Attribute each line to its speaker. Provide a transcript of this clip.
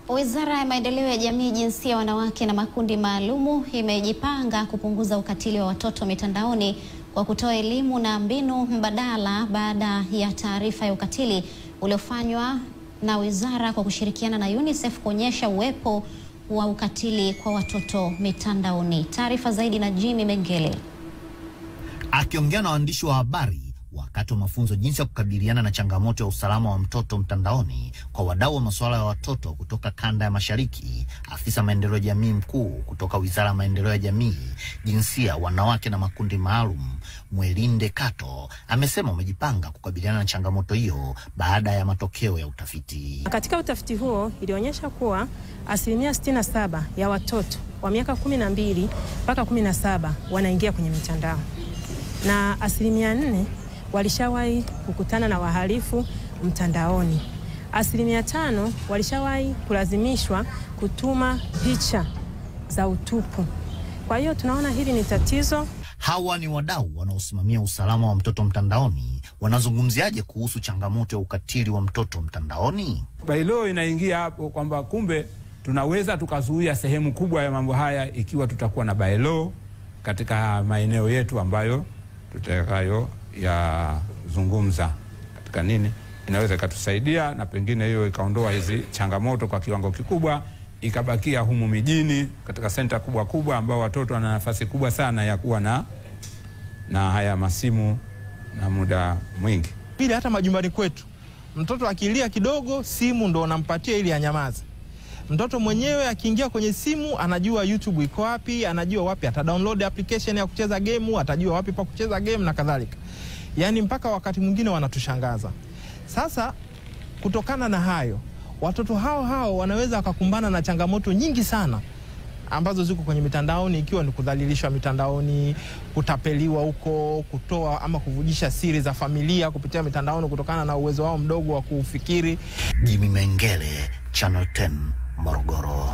Speaker 1: Wizara ya Maendeleo ya Jamii, Jinsia, Wanawake na Makundi Maalumu imejipanga kupunguza ukatili wa watoto mitandaoni kwa kutoa elimu na mbinu mbadala baada ya taarifa ya ukatili uliofanywa na wizara kwa kushirikiana na UNICEF kuonyesha uwepo wa ukatili kwa watoto mitandaoni. Taarifa zaidi na Jimmy Mengele.
Speaker 2: Akiongea na waandishi wa habari wakati wa mafunzo jinsi ya kukabiliana na changamoto ya usalama wa mtoto mtandaoni kwa wadau wa masuala ya watoto kutoka kanda ya Mashariki, afisa maendeleo ya jamii mkuu kutoka Wizara ya Maendeleo ya Jamii, Jinsia, Wanawake na Makundi Maalum, Mwelinde Kato, amesema wamejipanga kukabiliana na changamoto hiyo baada ya matokeo ya utafiti.
Speaker 3: Katika utafiti huo ilionyesha kuwa 67% ya watoto wa miaka 12 mpaka 17 wanaingia kwenye mitandao, na 4% walishawahi kukutana na wahalifu mtandaoni. 5% walishawahi kulazimishwa kutuma picha za utupu. Kwa hiyo tunaona hili ni tatizo.
Speaker 2: Hawa ni wadau wanaosimamia usalama wa mtoto mtandaoni. Wanazungumziaje kuhusu changamoto ya ukatili wa mtoto mtandaoni?
Speaker 4: Bailo inaingia hapo kwamba kumbe tunaweza tukazuia sehemu kubwa ya mambo haya ikiwa tutakuwa na bailo katika maeneo yetu ambayo tutakayo ya zungumza katika nini inaweza ikatusaidia, na pengine hiyo ikaondoa hizi changamoto kwa kiwango kikubwa, ikabakia humu mijini katika senta kubwa ambao watoto wana nafasi kubwa sana ya kuwa na haya masimu na muda mwingi.
Speaker 5: Pili, hata majumbani kwetu mtoto akilia kidogo simu ndo unampatia ili anyamaze. Mtoto mwenyewe akiingia kwenye simu anajua YouTube iko wapi, anajua wapi atadownload application ya kucheza game, atajua wapi pa kucheza game na kadhalika. Yaani mpaka wakati mwingine wanatushangaza. Sasa kutokana na hayo, watoto hao wanaweza wakakumbana na changamoto nyingi sana ambazo ziko kwenye mitandaoni, ikiwa ni kudhalilishwa mitandaoni, kutapeliwa huko, kutoa ama kuvujisha siri za familia kupitia mitandaoni kutokana na uwezo wao mdogo wa kufikiri.
Speaker 2: Jimmy Mengele, Channel 10, Morogoro.